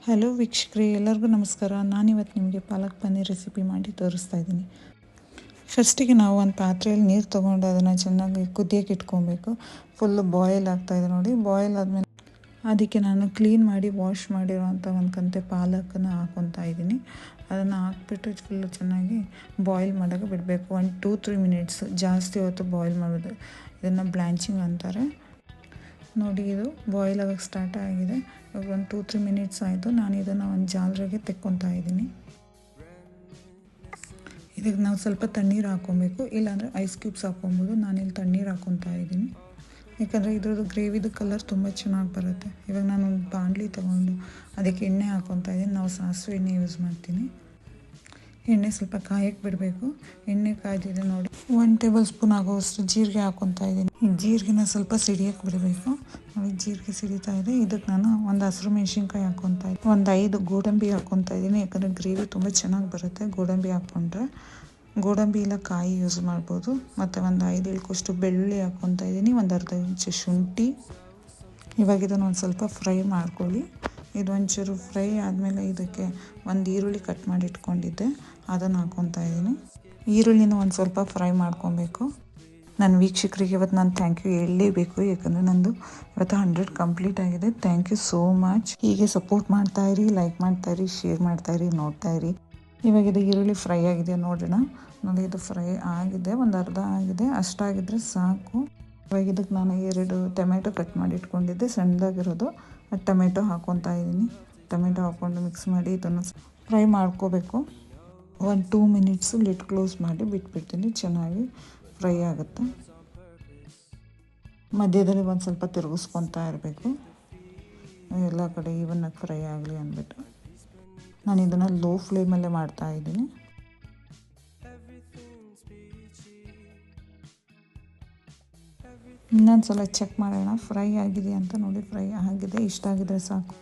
Hello ವೀಕ್ಷಕರೇ, ಎಲ್ಲರಿಗೂ ನಮಸ್ಕಾರ. ನಾನಿವತ್ತು ನಿಮಗೆ ಪಾಲಕ್ ಪನ್ನೀರ್ ರೆಸಿಪಿ ಮಾಡಿ ತೋರಿಸ್ತಾ ಇದ್ದೀನಿ. ಫಸ್ಟಿಗೆ ನಾವು ಒಂದು ಪಾತ್ರೆಯಲ್ಲಿ ನೀರು ತೊಗೊಂಡು ಅದನ್ನು ಚೆನ್ನಾಗಿ ಕುದಿಯೋಕೆ ಇಟ್ಕೊಬೇಕು. ಫುಲ್ಲು ಬಾಯ್ಲ್ ಆಗ್ತಾಯಿದೆ ನೋಡಿ. ಬಾಯ್ಲ್ ಆದಮೇಲೆ ಅದಕ್ಕೆ ನಾನು ಕ್ಲೀನ್ ಮಾಡಿ ವಾಶ್ ಮಾಡಿರೋವಂಥ ಒಂದು ಕಂತೆ ಪಾಲಕನ್ನು ಹಾಕ್ಕೊತಾ ಇದ್ದೀನಿ. ಅದನ್ನು ಹಾಕ್ಬಿಟ್ಟು ಫುಲ್ಲು ಚೆನ್ನಾಗಿ ಬಾಯ್ಲ್ ಮಾಡೋಕ್ಕೆ ಬಿಡಬೇಕು. 1-3 ಮಿನಿಟ್ಸ್, ಜಾಸ್ತಿ ಹೊತ್ತು ಬಾಯ್ಲ್ ಮಾಡೋದು. ಇದನ್ನು ಬ್ಲ್ಯಾಂಚಿಂಗ್ ಅಂತಾರೆ ನೋಡಿ. ಇದು ಬಾಯ್ಲ್ ಆಗೋಕ್ಕೆ ಸ್ಟಾರ್ಟ್ ಆಗಿದೆ. ಇವಾಗ 1-3 ಮಿನಿಟ್ಸ್ ಆಯಿತು. ನಾನು ಇದನ್ನು ಒಂದು ಜಾಲರಿಗೆ ತೆಕ್ಕೊತಾ ಇದ್ದೀನಿ. ಇದಕ್ಕೆ ನಾವು ಸ್ವಲ್ಪ ತಣ್ಣೀರು ಹಾಕ್ಕೊಬೇಕು, ಇಲ್ಲಾಂದರೆ ಐಸ್ ಕ್ಯೂಬ್ಸ್ ಹಾಕ್ಕೊಬೋದು. ನಾನಿಲ್ಲಿ ತಣ್ಣೀರು ಹಾಕ್ಕೊತಾ ಇದ್ದೀನಿ, ಯಾಕಂದರೆ ಇದ್ರದ್ದು ಗ್ರೇವಿದು ಕಲರ್ ತುಂಬ ಚೆನ್ನಾಗಿ ಬರುತ್ತೆ. ಇವಾಗ ನಾನು ಒಂದು ಬಾಣಲಿ ತೊಗೊಂಡು ಅದಕ್ಕೆ ಎಣ್ಣೆ ಹಾಕ್ಕೊತಾ ಇದ್ದೀನಿ. ನಾವು ಸಾಸಿವೆ ಎಣ್ಣೆ ಯೂಸ್ ಮಾಡ್ತೀನಿ. ಎಣ್ಣೆ ಸ್ವಲ್ಪ ಕಾಯಕ್ಕೆ ಬಿಡಬೇಕು. ಎಣ್ಣೆ ಕಾಯ್ದಿದೆ ನೋಡಿ. 1 ಟೇಬಲ್ ಸ್ಪೂನ್ ಆಗೋವಷ್ಟು ಜೀರಿಗೆ ಹಾಕ್ಕೊತಾ ಇದ್ದೀನಿ. ಈ ಜೀರಿಗೆನ ಸ್ವಲ್ಪ ಸಿಡಿಯೋಕ್ಕೆ ಬಿಡಬೇಕು ನೋಡಿ. ಜೀರಿಗೆ ಸಿಡಿತಾ ಇದೆ. ಇದಕ್ಕೆ ನಾನು ಒಂದು ಹಸಿರು ಮೆಣಸಿನ್ಕಾಯಿ ಹಾಕ್ಕೊತಾ ಇದ್ದೀನಿ. ಒಂದು 5 ಗೋಡಂಬಿ ಹಾಕ್ಕೊತಾ ಇದ್ದೀನಿ, ಯಾಕಂದರೆ ಗ್ರೇವಿ ತುಂಬ ಚೆನ್ನಾಗಿ ಬರುತ್ತೆ ಗೋಡಂಬಿ ಹಾಕ್ಕೊಂಡ್ರೆ. ಗೋಡಂಬಿ ಇಲ್ಲ ಕಾಯಿ ಯೂಸ್ ಮಾಡ್ಬೋದು. ಮತ್ತು ಒಂದು 5 ಎಳ್ಕೋಷ್ಟು ಬೆಳ್ಳುಳ್ಳಿ ಹಾಕ್ಕೊತಾ ಇದ್ದೀನಿ. ಒಂದು ಅರ್ಧ ಇಂಚು ಶುಂಠಿ. ಇವಾಗ ಇದನ್ನು ಒಂದು ಸ್ವಲ್ಪ ಫ್ರೈ ಮಾಡ್ಕೊಳ್ಳಿ. ಇದು ಒಂಚೂರು ಫ್ರೈ ಆದಮೇಲೆ ಇದಕ್ಕೆ ಒಂದು ಈರುಳ್ಳಿ ಕಟ್ ಮಾಡಿ ಇಟ್ಕೊಂಡಿದ್ದೆ, ಅದನ್ನು ಹಾಕ್ಕೊತಾ ಇದ್ದೀನಿ. ಈರುಳ್ಳಿನ ಒಂದು ಸ್ವಲ್ಪ ಫ್ರೈ ಮಾಡ್ಕೊಬೇಕು. ನನ್ನ ವೀಕ್ಷಕರಿಗೆ ಇವತ್ತು ನಾನು ಥ್ಯಾಂಕ್ ಯು ಹೇಳಲೇಬೇಕು, ಯಾಕಂದರೆ ನಂದು ಇವತ್ತು 100 ಕಂಪ್ಲೀಟ್ ಆಗಿದೆ. Thank you so much. ಹೀಗೆ ಸಪೋರ್ಟ್ ಮಾಡ್ತಾಯಿರಿ, ಲೈಕ್ ಮಾಡ್ತಾಯಿರಿ, ಶೇರ್ ಮಾಡ್ತಾಯಿರಿ, ನೋಡ್ತಾಯಿರಿ. ಇವಾಗ ಇದು ಈರುಳ್ಳಿ ಫ್ರೈ ಆಗಿದೆ ನೋಡೋಣ. ನೋಡಿ, ಇದು ಫ್ರೈ ಆಗಿದೆ, ಒಂದು ಅರ್ಧ ಆಗಿದೆ. ಅಷ್ಟಾಗಿದ್ದರೆ ಸಾಕು. ಇವಾಗ ಇದಕ್ಕೆ ನಾನು 2 ಟೊಮೆಟೊ ಕಟ್ ಮಾಡಿ ಇಟ್ಕೊಂಡಿದ್ದೆ, ಸಣ್ಣದಾಗಿರೋದು. ಟೊಮೆಟೊ ಹಾಕ್ಕೊತಾ ಇದ್ದೀನಿ. ಟೊಮೆಟೊ ಹಾಕ್ಕೊಂಡು ಮಿಕ್ಸ್ ಮಾಡಿ ಇದನ್ನು ಫ್ರೈ ಮಾಡ್ಕೋಬೇಕು. 1-2 ಮಿನಿಟ್ಸು ಲಿಡ್ ಕ್ಲೋಸ್ ಮಾಡಿ ಬಿಟ್ಬಿಡ್ತೀನಿ. ಚೆನ್ನಾಗಿ ಫ್ರೈ ಆಗುತ್ತೆ. ಮಧ್ಯದಲ್ಲಿ ಒಂದು ಸ್ವಲ್ಪ ತಿರುಗಿಸ್ಕೊತಾ ಇರಬೇಕು, ಎಲ್ಲ ಕಡೆ ಈವನ್ನಾಗಿ ಫ್ರೈ ಆಗಲಿ ಅಂದ್ಬಿಟ್ಟು. ನಾನು ಇದನ್ನು ಲೋ ಫ್ಲೇಮಲ್ಲೇ ಮಾಡ್ತಾಯಿದ್ದೀನಿ. ಇನ್ನೊಂದು ಸಲ ಚೆಕ್ ಮಾಡೋಣ ಫ್ರೈ ಆಗಿದೆ ಅಂತ. ನೋಡಿ, ಫ್ರೈ ಆಗಿದೆ. ಇಷ್ಟ ಆಗಿದ್ರೆ ಸಾಕು.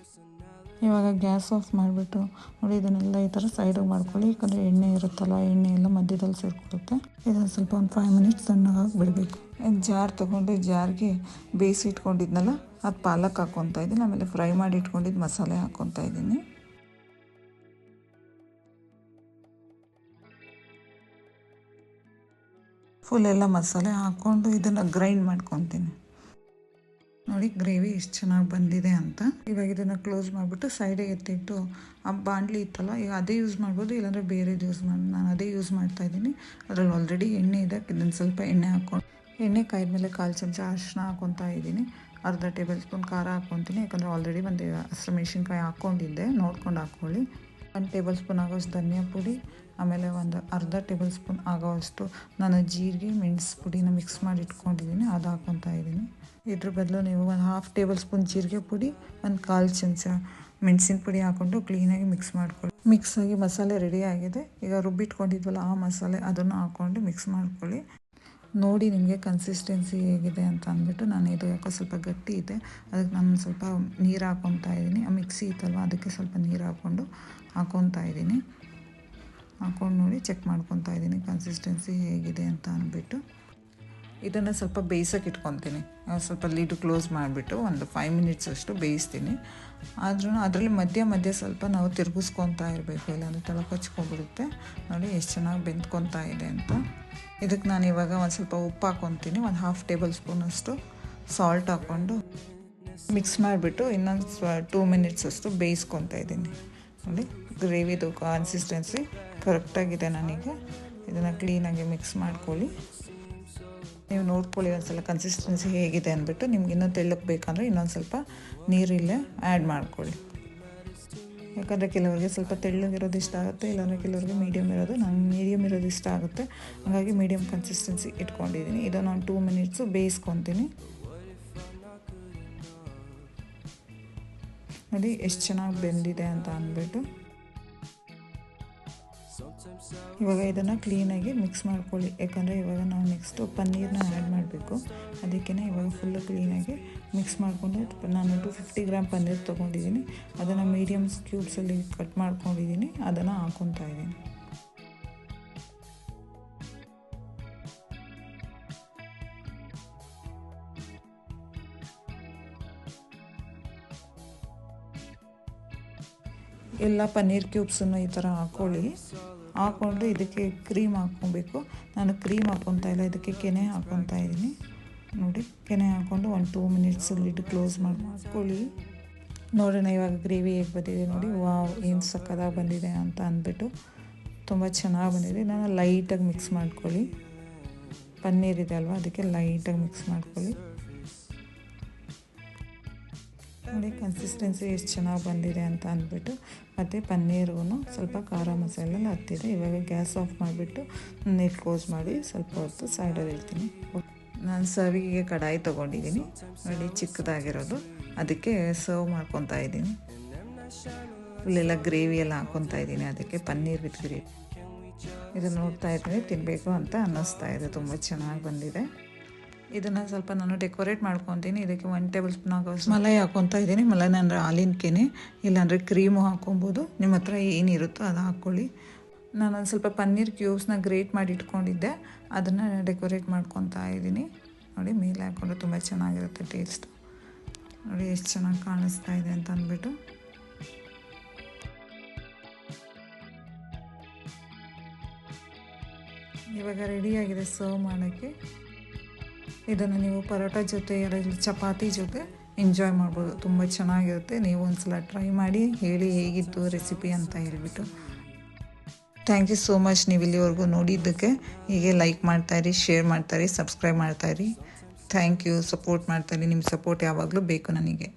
ಇವಾಗ ಗ್ಯಾಸ್ ಆಫ್ ಮಾಡಿಬಿಟ್ಟು ನೋಡಿ, ಇದನ್ನೆಲ್ಲ ಈ ಥರ ಸೈಡಿಗೆ ಮಾಡ್ಕೊಳ್ಳಿ, ಯಾಕಂದರೆ ಎಣ್ಣೆ ಇರುತ್ತಲ್ಲ, ಎಣ್ಣೆ ಎಲ್ಲ ಮಧ್ಯದಲ್ಲಿ ಸೇರಿಕೊಡುತ್ತೆ. ಇದನ್ನು ಸ್ವಲ್ಪ ಒಂದು 5 ಮಿನಿಟ್ಸ್ ತಣ್ಣಗಾಗಿ ಬಿಡಬೇಕು. ಜಾರ್ ತೊಗೊಂಡು ಜಾರ್ಗೆ ಬೇಯಿಸಿ ಇಟ್ಕೊಂಡಿದ್ನಲ್ಲ, ಅದು ಪಾಲಕ್ ಹಾಕ್ಕೊತಾ ಇದ್ದೀನಿ. ಆಮೇಲೆ ಫ್ರೈ ಮಾಡಿ ಇಟ್ಕೊಂಡಿದ್ದು ಮಸಾಲೆ ಹಾಕ್ಕೊತಾ ಇದ್ದೀನಿ. ಫುಲ್ ಎಲ್ಲ ಮಸಾಲೆ ಹಾಕ್ಕೊಂಡು ಇದನ್ನು ಗ್ರೈಂಡ್ ಮಾಡ್ಕೊತೀನಿ. ನೋಡಿ, ಗ್ರೇವಿ ಎಷ್ಟು ಚೆನ್ನಾಗಿ ಬಂದಿದೆ ಅಂತ. ಇವಾಗ ಇದನ್ನು ಕ್ಲೋಸ್ ಮಾಡಿಬಿಟ್ಟು ಸೈಡಿಗೆ ಎತ್ತಿಟ್ಟು, ಆ ಬಾಣಲಿ ಇತ್ತಲ್ಲ, ಈಗ ಅದೇ ಯೂಸ್ ಮಾಡ್ಬೋದು, ಇಲ್ಲಾಂದರೆ ಬೇರೆದು ಯೂಸ್ ಮಾಡಿ. ನಾನು ಅದೇ ಯೂಸ್ ಮಾಡ್ತಾಯಿದ್ದೀನಿ. ಅದರಲ್ಲಿ ಆಲ್ರೆಡಿ ಎಣ್ಣೆ ಇದೆ. ಇದನ್ನು ಸ್ವಲ್ಪ ಎಣ್ಣೆ ಹಾಕ್ಕೊಂಡು, ಎಣ್ಣೆ ಕಾಯ್ದಮೇಲೆ 1/4 ಚಮಚ ಅರಿಶಿನ ಹಾಕ್ಕೊತಾ ಇದ್ದೀನಿ. ಅರ್ಧ ಟೇಬಲ್ ಸ್ಪೂನ್ ಖಾರ ಹಾಕ್ಕೊತೀನಿ, ಯಾಕಂದರೆ ಆಲ್ರೆಡಿ ಒಂದು ಹಸಿರು ಮೆಣಸಿನ್ಕಾಯಿ ಹಾಕ್ಕೊಂಡಿದ್ದೆ, ನೋಡ್ಕೊಂಡು ಹಾಕ್ಕೊಳ್ಳಿ. 1 ಟೇಬಲ್ ಸ್ಪೂನ್ ಆಗೋಷ್ಟು ಧನಿಯಾ ಪುಡಿ, ಆಮೇಲೆ ಒಂದು ಅರ್ಧ ಟೇಬಲ್ ಸ್ಪೂನ್ ಆಗೋವಷ್ಟು ನಾನು ಜೀರಿಗೆ ಮೆಣಸು ಪುಡಿನ ಮಿಕ್ಸ್ ಮಾಡಿ ಇಟ್ಕೊಂಡಿದ್ದೀನಿ, ಅದು ಹಾಕ್ಕೊತಾ ಇದ್ದೀನಿ. ಇದ್ರ ಬದಲು ನೀವು ಒಂದು 1/2 ಟೇಬಲ್ ಸ್ಪೂನ್ ಜೀರಿಗೆ ಪುಡಿ, ಒಂದು 1/4 ಚಮಚ ಮೆಣಸಿನ ಪುಡಿ ಹಾಕ್ಕೊಂಡು ಕ್ಲೀನಾಗಿ ಮಿಕ್ಸ್ ಮಾಡ್ಕೊಳ್ಳಿ. ಮಿಕ್ಸ್ ಆಗಿ ಮಸಾಲೆ ರೆಡಿ ಆಗಿದೆ. ಈಗ ರುಬ್ಬಿಟ್ಕೊಂಡಿದ್ವಲ್ಲ ಆ ಮಸಾಲೆ, ಅದನ್ನು ಹಾಕ್ಕೊಂಡು ಮಿಕ್ಸ್ ಮಾಡ್ಕೊಳ್ಳಿ. ನೋಡಿ ನಿಮಗೆ ಕನ್ಸಿಸ್ಟೆನ್ಸಿ ಹೇಗಿದೆ ಅಂತ ಅಂದ್ಬಿಟ್ಟು. ನಾನು ಇದು ಯಾಕೋ ಸ್ವಲ್ಪ ಗಟ್ಟಿ ಇದೆ, ಅದಕ್ಕೆ ನಾನು ಸ್ವಲ್ಪ ನೀರು ಹಾಕ್ಕೊತಾ ಇದ್ದೀನಿ. ಆ ಮಿಕ್ಸಿ ಇತ್ತಲ್ವ, ಅದಕ್ಕೆ ಸ್ವಲ್ಪ ನೀರು ಹಾಕ್ಕೊತಾ ಇದ್ದೀನಿ. ಹಾಕ್ಕೊಂಡು ನೋಡಿ, ಚೆಕ್ ಮಾಡ್ಕೊತಾ ಇದ್ದೀನಿ ಕನ್ಸಿಸ್ಟೆನ್ಸಿ ಹೇಗಿದೆ ಅಂತ ಅಂದ್ಬಿಟ್ಟು. ಇದನ್ನು ಸ್ವಲ್ಪ ಬೇಯಿಸೋಕೆ ಇಟ್ಕೊತೀನಿ. ಸ್ವಲ್ಪ ಲಿಡ್ ಕ್ಲೋಸ್ ಮಾಡಿಬಿಟ್ಟು ಒಂದು 5 ಮಿನಿಟ್ಸ್ ಅಷ್ಟು ಬೇಯಿಸ್ತೀನಿ. ಆದ್ರೂ ಅದರಲ್ಲಿ ಮಧ್ಯೆ ಸ್ವಲ್ಪ ನಾವು ತಿರುಗಿಸ್ಕೊತಾ ಇರಬೇಕು, ಇಲ್ಲಾಂದರೆ ತಳ ಕಚ್ಕೊಂಡ್ಬಿಡುತ್ತೆ. ನೋಡಿ ಎಷ್ಟು ಚೆನ್ನಾಗಿ ಬೆಂದ್ಕೊತಾ ಇದೆ ಅಂತ. ಇದಕ್ಕೆ ನಾನು ಇವಾಗ ಒಂದು ಸ್ವಲ್ಪ ಉಪ್ಪು ಹಾಕ್ಕೊತೀನಿ, ಒಂದು 1/2 ಟೇಬಲ್ ಸ್ಪೂನಷ್ಟು ಸಾಲ್ಟ್ ಹಾಕ್ಕೊಂಡು ಮಿಕ್ಸ್ ಮಾಡಿಬಿಟ್ಟು ಇನ್ನೊಂದು 2 ಮಿನಿಟ್ಸ್ ಅಷ್ಟು ಬೇಯಿಸ್ಕೊತಾ ಇದ್ದೀನಿ. ನೋಡಿ, ಗ್ರೇವಿದು ಕನ್ಸಿಸ್ಟೆನ್ಸಿ ಕರೆಕ್ಟಾಗಿದೆ ನನಗೆ. ಇದನ್ನು ಕ್ಲೀನಾಗಿ ಮಿಕ್ಸ್ ಮಾಡ್ಕೊಳ್ಳಿ. ನೀವು ನೋಡ್ಕೊಳ್ಳಿ ಒಂದ್ಸಲ ಕನ್ಸಿಸ್ಟೆನ್ಸಿ ಹೇಗಿದೆ ಅಂದ್ಬಿಟ್ಟು. ನಿಮ್ಗೆ ಇನ್ನೂ ತೆಳ್ಳಗೆ ಬೇಕಂದರೆ ಇನ್ನೊಂದು ಸ್ವಲ್ಪ ನೀರಿಲ್ಲೇ ಆ್ಯಡ್ ಮಾಡ್ಕೊಳ್ಳಿ. ಯಾಕಂದರೆ ಕೆಲವರಿಗೆ ಸ್ವಲ್ಪ ತೆಳ್ಳಗಿರೋದು ಇಷ್ಟ ಆಗುತ್ತೆ, ಇಲ್ಲಾಂದರೆ ಕೆಲವರಿಗೆ ಮೀಡಿಯಮ್ ಇರೋದು. ನಂಗೆ ಮೀಡಿಯಮ್ ಇರೋದು ಇಷ್ಟ ಆಗುತ್ತೆ, ಹಾಗಾಗಿ ಮೀಡಿಯಮ್ ಕನ್ಸಿಸ್ಟೆನ್ಸಿ ಇಟ್ಕೊಂಡಿದ್ದೀನಿ. ಇದನ್ನು ಒಂದು 2 ಮಿನಿಟ್ಸು ಬೇಯಿಸ್ಕೊತೀನಿ. ನೋಡಿ ಎಷ್ಟು ಚೆನ್ನಾಗಿ ಬೆಂದಿದೆ ಅಂತ ಅಂದ್ಬಿಟ್ಟು. ಇವಾಗ ಇದನ್ನು ಕ್ಲೀನಾಗಿ ಮಿಕ್ಸ್ ಮಾಡ್ಕೊಳ್ಳಿ, ಯಾಕಂದರೆ ಇವಾಗ ನಾವು ನೆಕ್ಸ್ಟು ಪನ್ನೀರನ್ನ ಆ್ಯಡ್ ಮಾಡಬೇಕು. ಅದಕ್ಕೇ ಇವಾಗ ಫುಲ್ಲು ಕ್ಲೀನಾಗಿ ಮಿಕ್ಸ್ ಮಾಡಿಕೊಂಡು, ನಾನು 250 ಗ್ರಾಮ್ ಪನ್ನೀರ್ ತೊಗೊಂಡಿದ್ದೀನಿ. ಅದನ್ನು ಮೀಡಿಯಮ್ ಕ್ಯೂಬ್ಸಲ್ಲಿ ಕಟ್ ಮಾಡ್ಕೊಂಡಿದ್ದೀನಿ, ಅದನ್ನು ಹಾಕ್ಕೊತಾ ಇದ್ದೀನಿ. ಎಲ್ಲ ಪನ್ನೀರ್ ಕ್ಯೂಬ್ಸನ್ನು ಈ ಥರ ಹಾಕ್ಕೊಂಡು ಇದಕ್ಕೆ ಕ್ರೀಮ್ ಹಾಕ್ಕೊಬೇಕು. ನಾನು ಕ್ರೀಮ್ ಹಾಕ್ಕೊತಾ ಇಲ್ಲ, ಇದಕ್ಕೆ ಕೆನೆ ಹಾಕ್ಕೊತಾ ಇದ್ದೀನಿ. ನೋಡಿ, ಕೆನೆ ಹಾಕ್ಕೊಂಡು 1-2 ಮಿನಿಟ್ಸ್ ಲಿಡ್ ಕ್ಲೋಸ್ ಮಾಡ್ಕೊಳ್ಳಿ. ನೋಡೋಣ ಇವಾಗ ಗ್ರೇವಿ ಹೇಗೆ ಬಂದಿದೆ ನೋಡಿ. ವಾವ್, ಏನು ಸಕ್ಕತ್ತಾಗಿ ಬಂದಿದೆ ಅಂತ ಅಂದ್ಬಿಟ್ಟು ತುಂಬ ಚೆನ್ನಾಗಿ ಬಂದಿದೆ. ನಾನು ಲೈಟಾಗಿ ಮಿಕ್ಸ್ ಮಾಡ್ಕೊಳ್ಳಿ. ಪನ್ನೀರ್ ಇದೆ ಅಲ್ವಾ, ಅದಕ್ಕೆ ಲೈಟಾಗಿ ಮಿಕ್ಸ್ ಮಾಡ್ಕೊಳ್ಳಿ. ನೋಡಿ ಕನ್ಸಿಸ್ಟೆನ್ಸಿ ಎಷ್ಟು ಚೆನ್ನಾಗಿ ಬಂದಿದೆ ಅಂತ ಅಂದ್ಬಿಟ್ಟು. ಮತ್ತು ಪನ್ನೀರ್ಗೂ ಸ್ವಲ್ಪ ಖಾರ ಮಸಾಲೆ ಎಲ್ಲ ಹತ್ತಿದೆ. ಇವಾಗ ಗ್ಯಾಸ್ ಆಫ್ ಮಾಡಿಬಿಟ್ಟು ನೀರು ಕ್ಲೋಸ್ ಮಾಡಿ ಸ್ವಲ್ಪ ಹೊತ್ತು ಸೈಡಲ್ಲಿ ಇಡ್ತೀನಿ. ನಾನು ಸರ್ವಿಗೆ ಕಡಾಯಿ ತೊಗೊಂಡಿದ್ದೀನಿ ನೋಡಿ, ಚಿಕ್ಕದಾಗಿರೋದು. ಅದಕ್ಕೆ ಸರ್ವ್ ಮಾಡ್ಕೊತಾ ಇದ್ದೀನಿ. ಫುಲ್ಲೆಲ್ಲ ಗ್ರೇವಿ ಎಲ್ಲ ಹಾಕ್ಕೊತಾ ಇದ್ದೀನಿ. ಅದಕ್ಕೆ ಪನ್ನೀರ್ ವಿತ್ ಗ್ರೇವಿ ಇದು ನೋಡ್ತಾ ಇದ್ದೀನಿ, ತಿನ್ನಬೇಕು ಅಂತ ಅನ್ನಿಸ್ತಾ ಇದೆ. ತುಂಬ ಚೆನ್ನಾಗಿ ಬಂದಿದೆ. ಇದನ್ನು ಸ್ವಲ್ಪ ನಾನು ಡೆಕೋರೇಟ್ ಮಾಡ್ಕೊತೀನಿ. ಇದಕ್ಕೆ 1 ಟೇಬಲ್ ಸ್ಪೂನ್ ಆಗೋಷ್ಟು ಮಲೈ ಹಾಕ್ಕೊತಾ ಇದ್ದೀನಿ. ಮಲೈ ಅಂದರೆ ಹಾಲಿನ ಕೆನೆ, ಇಲ್ಲಾಂದರೆ ಕ್ರೀಮು ಹಾಕ್ಕೊಬೋದು. ನಿಮ್ಮ ಹತ್ರ ಏನಿರುತ್ತೋ ಅದು ಹಾಕ್ಕೊಳ್ಳಿ. ನಾನೊಂದು ಸ್ವಲ್ಪ ಪನ್ನೀರ್ ಕ್ಯೂಬ್ಸ್ನ ಗ್ರೇಟ್ ಮಾಡಿ ಇಟ್ಕೊಂಡಿದ್ದೆ, ಅದನ್ನು ಡೆಕೋರೇಟ್ ಮಾಡ್ಕೊತಾ ಇದ್ದೀನಿ. ನೋಡಿ, ಮೇಲೆ ಹಾಕ್ಕೊಂಡ್ರೆ ತುಂಬ ಚೆನ್ನಾಗಿರುತ್ತೆ ಟೇಸ್ಟ್. ನೋಡಿ ಎಷ್ಟು ಚೆನ್ನಾಗಿ ಕಾಣಿಸ್ತಾ ಇದೆ ಅಂತ ಅಂದ್ಬಿಟ್ಟು. ಇವಾಗ ರೆಡಿಯಾಗಿದೆ ಸರ್ವ್ ಮಾಡೋಕ್ಕೆ. ಇದನ್ನು ನೀವು ಪರೋಟ ಜೊತೆ ಎಲ್ಲ ಚಪಾತಿ ಜೊತೆ ಎಂಜಾಯ್ ಮಾಡ್ಬೋದು. ತುಂಬ ಚೆನ್ನಾಗಿರುತ್ತೆ. ನೀವು ಒಂದ್ಸಲ ಟ್ರೈ ಮಾಡಿ ಹೇಳಿ ಹೇಗಿತ್ತು ರೆಸಿಪಿ ಅಂತ ಹೇಳಿಬಿಟ್ಟು. Thank you so much. ನೀವು ಇಲ್ಲಿವರೆಗೂ ನೋಡಿದ್ದಕ್ಕೆ. ಹೀಗೆ ಲೈಕ್ ಮಾಡ್ತಾಯಿರಿ, ಶೇರ್ ಮಾಡ್ತಾಯಿರಿ, ಸಬ್ಸ್ಕ್ರೈಬ್ ಮಾಡ್ತಾಯಿರಿ. Thank you. ಸಪೋರ್ಟ್ ಮಾಡ್ತಾಯಿರಿ. ನಿಮ್ಮ ಸಪೋರ್ಟ್ ಯಾವಾಗಲೂ ಬೇಕು ನನಗೆ.